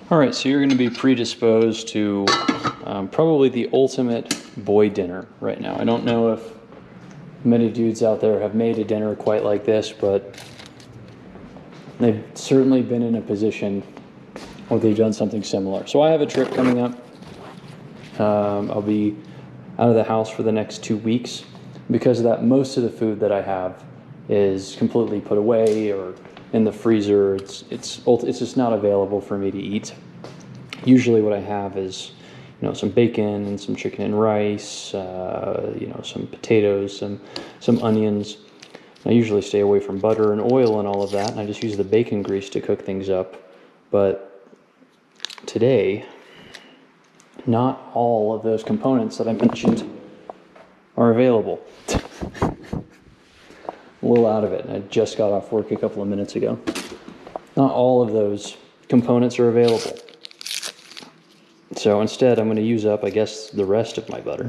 All right, so you're going to be predisposed to probably the ultimate boy dinner right now. I don't know if many dudes out there have made a dinner quite like this, but they've certainly been in a position where they've done something similar. So I have a trip coming up. I'll be out of the house for the next 2 weeks. Because of that, most of the food that I have is completely put away or in the freezer. It's just not available for me to eat. Usually what I have is, some bacon and some chicken and rice, some potatoes, some onions. I usually stay away from butter and oil and all of that, and I just use the bacon grease to cook things up. But today, not all of those components that I mentioned are available. A little out of it. I just got off work a couple of minutes ago. Not all of those components are available. So instead, I'm going to use up, I guess, the rest of my butter.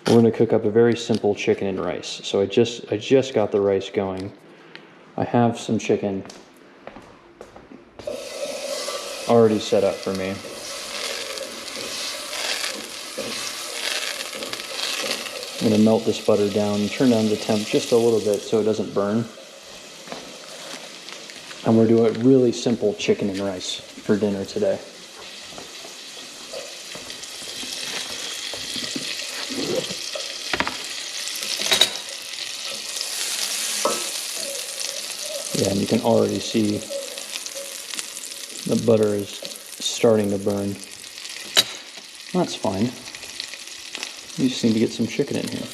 We're going to cook up a very simple chicken and rice. So I just got the rice going. I have some chicken already set up for me. I'm going to melt this butter down, turn down the temp just a little bit so it doesn't burn. And we're doing really simple chicken and rice for dinner today. Yeah, and you can already see the butter is starting to burn. That's fine. You just need to get some chicken in here.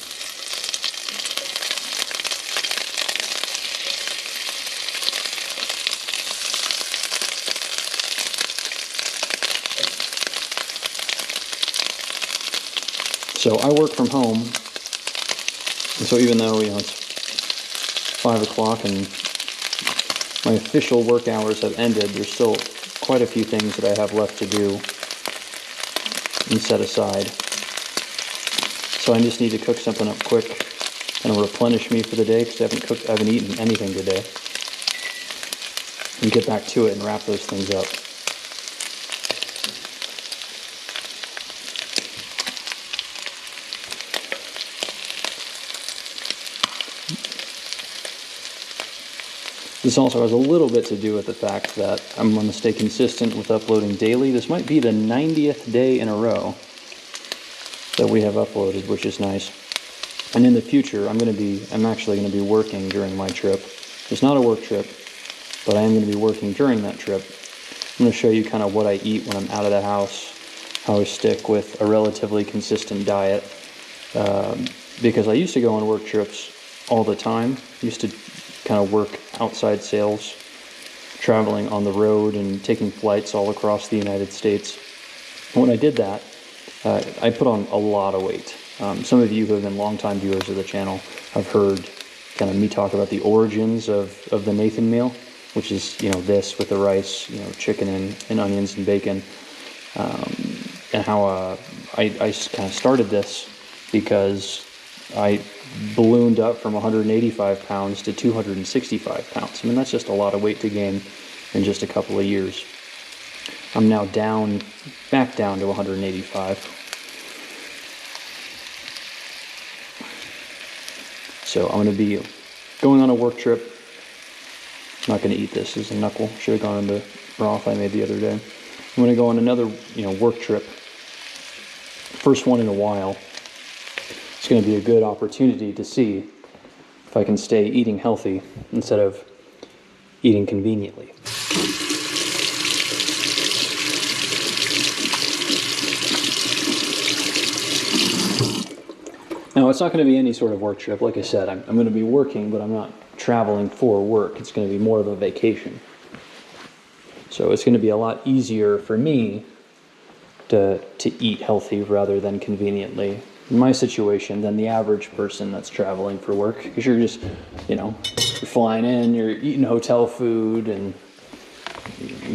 So I work from home, and so even though it's 5 o'clock and my official work hours have ended, there's still quite a few things that I have left to do and set aside. So I just need to cook something up quick and replenish me for the day because I haven't eaten anything today. And get back to it and wrap those things up. This also has a little bit to do with the fact that I'm going to stay consistent with uploading daily. This might be the 90th day in a row that we have uploaded, which is nice. And in the future, I'm actually going to be working during my trip. It's not a work trip, but I am going to be working during that trip. I'm going to show you kind of what I eat when I'm out of the house, how I stick with a relatively consistent diet. Because I used to go on work trips all the time. I used to kind of work outside sales, traveling on the road and taking flights all across the United States. And when I did that, I put on a lot of weight. Some of you who have been longtime viewers of the channel have heard kind of me talk about the origins of the Nathan meal, which is, this with the rice, chicken and onions and bacon, and how I kind of started this because I ballooned up from 185 pounds to 265 pounds. I mean, that's just a lot of weight to gain in just a couple of years. I'm now back down to 185. So I'm going to be going on a work trip. I'm not going to eat this as a knuckle. Should have gone into broth I made the other day. I'm going to go on another, work trip. First one in a while. It's going to be a good opportunity to see if I can stay eating healthy instead of eating conveniently. Now, it's not going to be any sort of work trip. Like I said, I'm going to be working, but I'm not traveling for work. It's going to be more of a vacation. So it's going to be a lot easier for me to eat healthy rather than conveniently. In my situation than the average person that's traveling for work, because you're just, you're flying in, you're eating hotel food and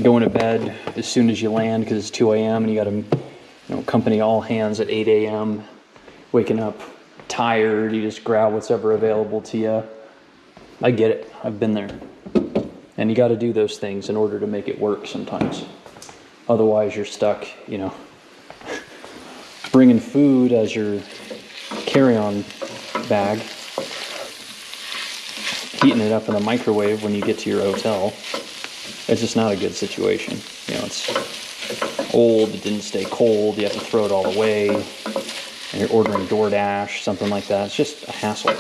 going to bed as soon as you land because it's 2 a.m. and you got to, accompany all hands at 8 a.m. Waking up tired, you just grab what's ever available to you. I get it. I've been there. And you got to do those things in order to make it work sometimes. Otherwise, you're stuck, bringing food as your carry-on bag, heating it up in the microwave when you get to your hotel. It's just not a good situation. It's old, it didn't stay cold, you have to throw it all away, and you're ordering DoorDash, something like that. It's just a hassle.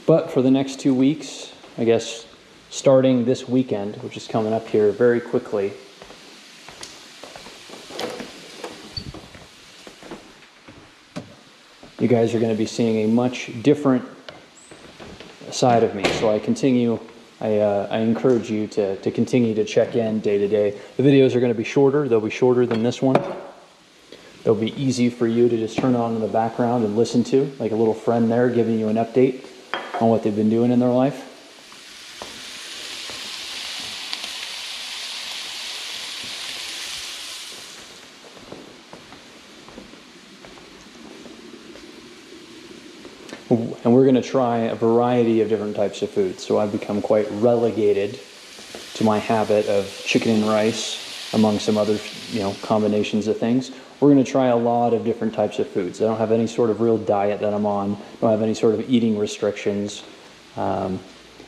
But for the next 2 weeks, I guess starting this weekend, which is coming up here very quickly, you guys are going to be seeing a much different side of me. So I encourage you to continue to check in day to day. The videos are going to be shorter. They'll be shorter than this one. They'll be easy for you to just turn on in the background and listen to, like a little friend there giving you an update on what they've been doing in their life. And we're going to try a variety of different types of foods. So I've become quite relegated to my habit of chicken and rice among some other, combinations of things. We're going to try a lot of different types of foods. I don't have any sort of real diet that I'm on. I don't have any sort of eating restrictions. The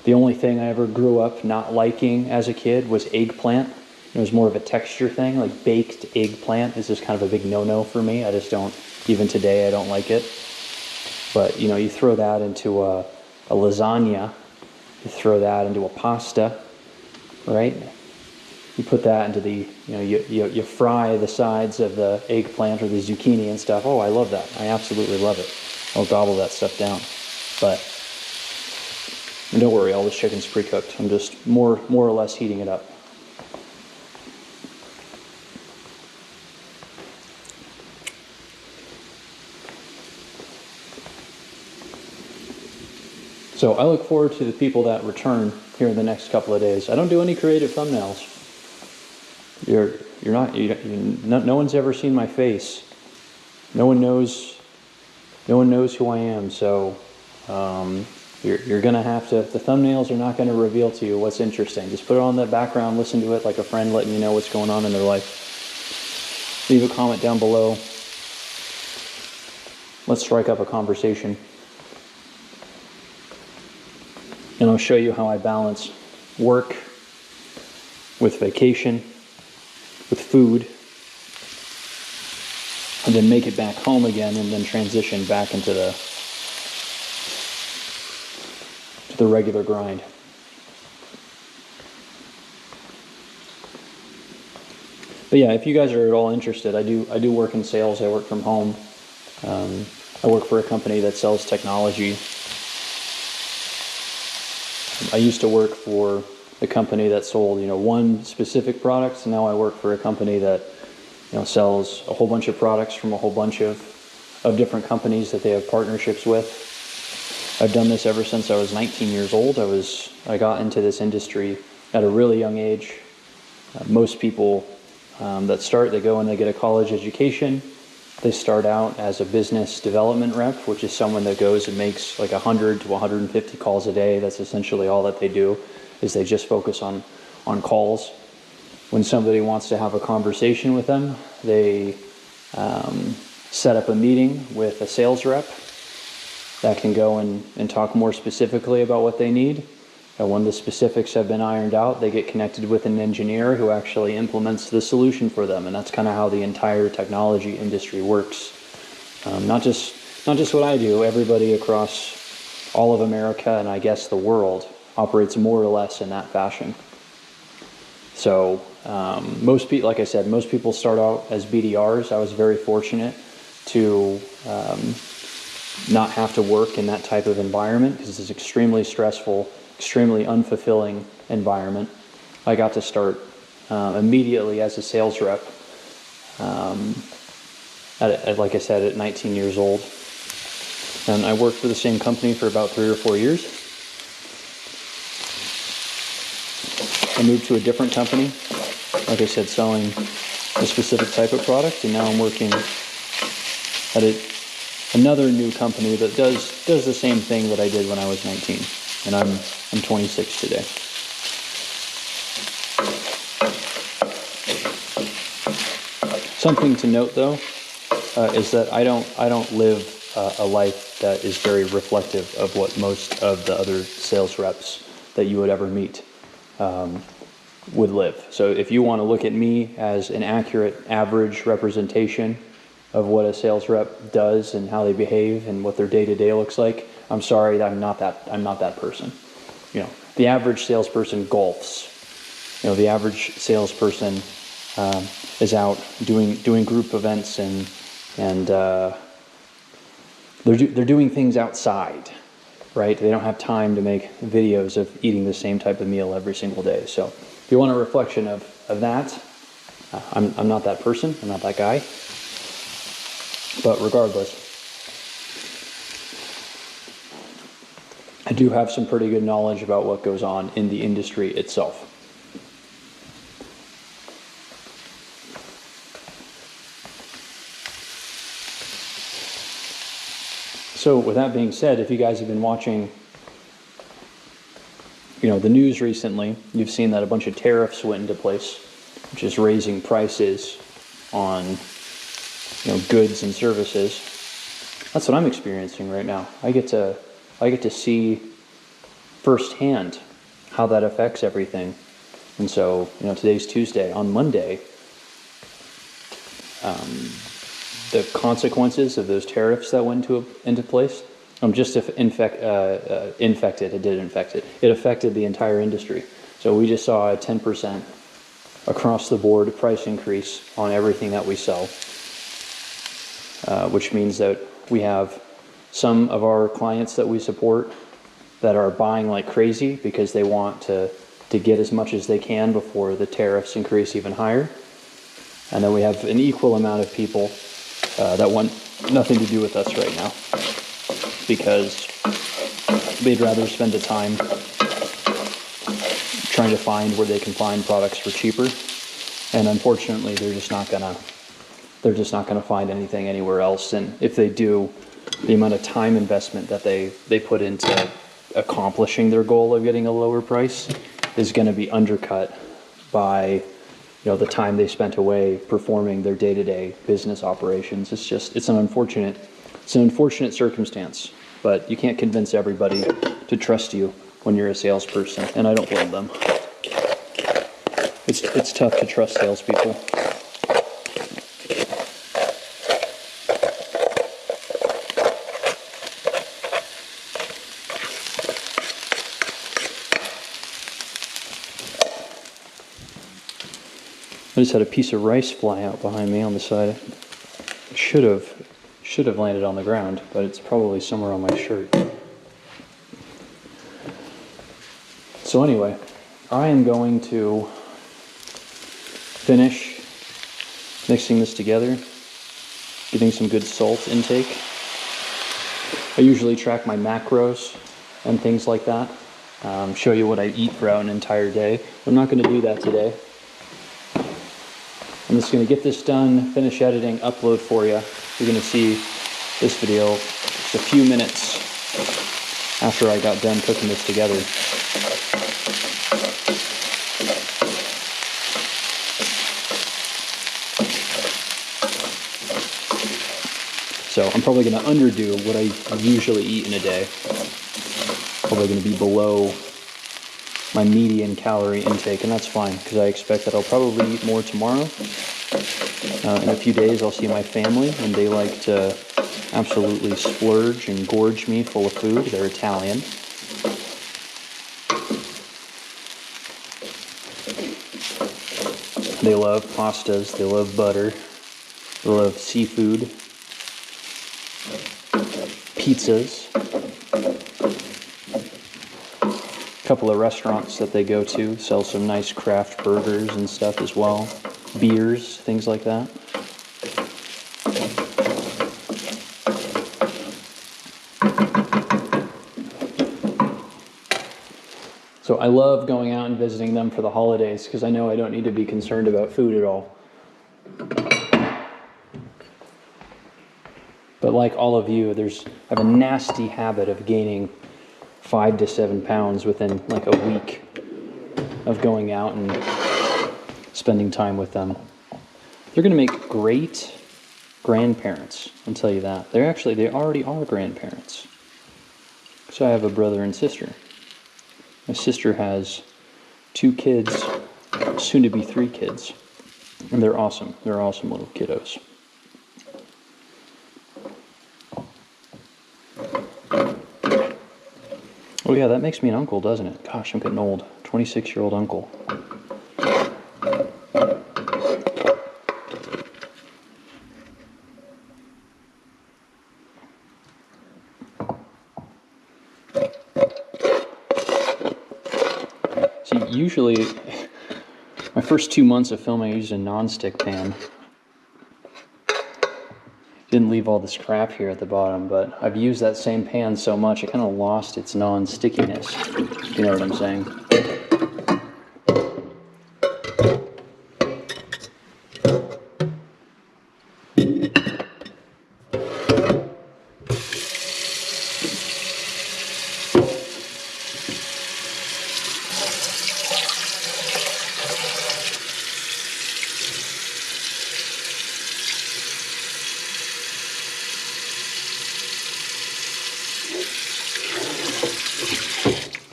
only thing I ever grew up not liking as a kid was eggplant. It was more of a texture thing. Like baked eggplant is just kind of a big no-no for me. I just don't, even today, I don't like it. But, you throw that into a lasagna, you throw that into a pasta, right? You put that into the, you fry the sides of the eggplant or the zucchini and stuff. Oh, I love that. I absolutely love it. I'll gobble that stuff down. But don't worry, all this chicken's pre-cooked. I'm just more or less heating it up. So I look forward to the people that return here in the next couple of days. I don't do any creative thumbnails. No one's ever seen my face. No one knows who I am. So you're gonna have to. The thumbnails are not going to reveal to you what's interesting. Just put it on the background, listen to it like a friend letting you know what's going on in their life. Leave a comment down below. Let's strike up a conversation. And I'll show you how I balance work with vacation, with food, and then make it back home again and then transition back into the regular grind. But yeah, if you guys are at all interested, I do work in sales. I work from home. I work for a company that sells technology. I used to work for a company that sold, one specific product. So now I work for a company that, sells a whole bunch of products from a whole bunch of different companies that they have partnerships with. I've done this ever since I was 19 years old. I got into this industry at a really young age. Most people that start, they go and they get a college education. They start out as a business development rep, which is someone that goes and makes like 100 to 150 calls a day. That's essentially all that they do, is they just focus on calls. When somebody wants to have a conversation with them, they set up a meeting with a sales rep that can go and talk more specifically about what they need. And when the specifics have been ironed out, they get connected with an engineer who actually implements the solution for them. And that's kind of how the entire technology industry works. Not just what I do. Everybody across all of America and I guess the world operates more or less in that fashion. So most people, like I said, most people start out as BDRs. I was very fortunate to not have to work in that type of environment because it's extremely stressful, extremely unfulfilling environment. I got to start immediately as a sales rep, like I said, at 19 years old. And I worked for the same company for about 3 or 4 years. I moved to a different company, like I said, selling a specific type of product, and now I'm working at another new company that does the same thing that I did when I was 19, and I'm 26 today. Something to note, though, is that I don't live a life that is very reflective of what most of the other sales reps that you would ever meet would live. So if you want to look at me as an accurate average representation of what a sales rep does and how they behave and what their day-to-day looks like, I'm sorry that I'm not that person. You know, the average salesperson golfs. You know, the average salesperson is out doing group events and they're doing things outside, right? They don't have time to make videos of eating the same type of meal every single day. So if you want a reflection of that, I'm not that person. I'm not that guy. But regardless, I do have some pretty good knowledge about what goes on in the industry itself. So with that being said, if you guys have been watching, the news recently, you've seen that a bunch of tariffs went into place, which is raising prices on, goods and services. That's what I'm experiencing right now. I get to see firsthand how that affects everything. And so, today's Tuesday. On Monday, the consequences of those tariffs that went into place, it affected the entire industry. So we just saw a 10% across the board price increase on everything that we sell, which means that we have some of our clients that we support that are buying like crazy because they want to get as much as they can before the tariffs increase even higher. And then we have an equal amount of people that want nothing to do with us right now because they'd rather spend the time trying to find where they can find products for cheaper. And unfortunately, they're just not gonna find anything anywhere else. And if they do, the amount of time investment that they put into accomplishing their goal of getting a lower price is going to be undercut by the time they spent away performing their day-to-day business operations. It's an unfortunate circumstance, but you can't convince everybody to trust you when you're a salesperson, and I don't blame them. It's tough to trust salespeople. I just had a piece of rice fly out behind me on the side. It should have landed on the ground, but it's probably somewhere on my shirt. So anyway, I am going to finish mixing this together, getting some good salt intake. I usually track my macros and things like that, show you what I eat throughout an entire day. I'm not going to do that today. I'm just going to get this done, finish editing, upload for you. You're going to see this video just a few minutes after I got done cooking this together. So I'm probably going to underdo what I usually eat in a day. Probably going to be below my median calorie intake, and that's fine because I expect that I'll probably eat more tomorrow. In a few days I'll see my family, and they like to absolutely splurge and gorge me full of food. They're Italian. They love pastas, they love butter, they love seafood, pizzas. Couple of restaurants that they go to sell some nice craft burgers and stuff as well, beers, things like that. So I love going out and visiting them for the holidays because I know I don't need to be concerned about food at all. But like all of you, I have a nasty habit of gaining 5 to 7 pounds within like a week of going out and spending time with them. They're going to make great grandparents, I'll tell you that. They already are grandparents. So I have a brother and sister. My sister has 2 kids, soon to be 3 kids. And they're awesome. They're awesome little kiddos. Oh yeah, that makes me an uncle, doesn't it? Gosh, I'm getting old. 26-year-old uncle. See, usually, my first 2 months of filming, I used a non-stick pan. Didn't leave all this crap here at the bottom, but I've used that same pan so much, it kind of lost its non-stickiness, if you know what I'm saying.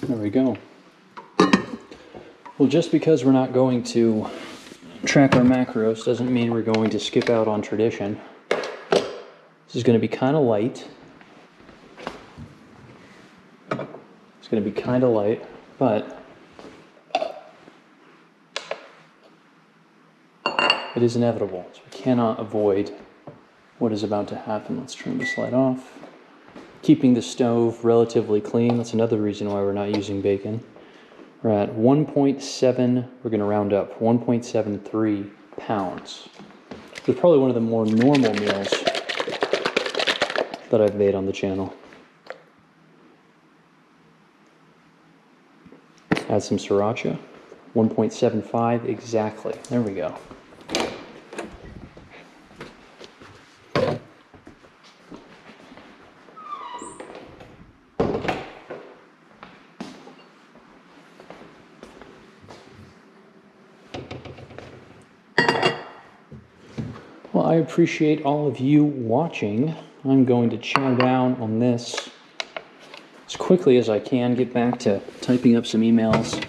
There we go. Well, just because we're not going to track our macros doesn't mean we're going to skip out on tradition. This is going to be kind of light. It's going to be kind of light, but it is inevitable. So we cannot avoid what is about to happen. Let's turn this light off. Keeping the stove relatively clean. That's another reason why we're not using bacon. We're at 1.7, we're going to round up, 1.73 pounds. It's probably one of the more normal meals that I've made on the channel. Add some sriracha. 1.75 exactly. There we go. Well, I appreciate all of you watching. I'm going to chow down on this as quickly as I can, get back to typing up some emails,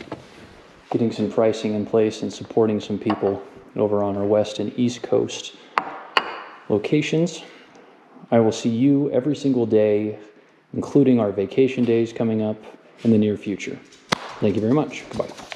getting some pricing in place, and supporting some people over on our West and East Coast locations. I will see you every single day, including our vacation days coming up in the near future. Thank you very much. Goodbye.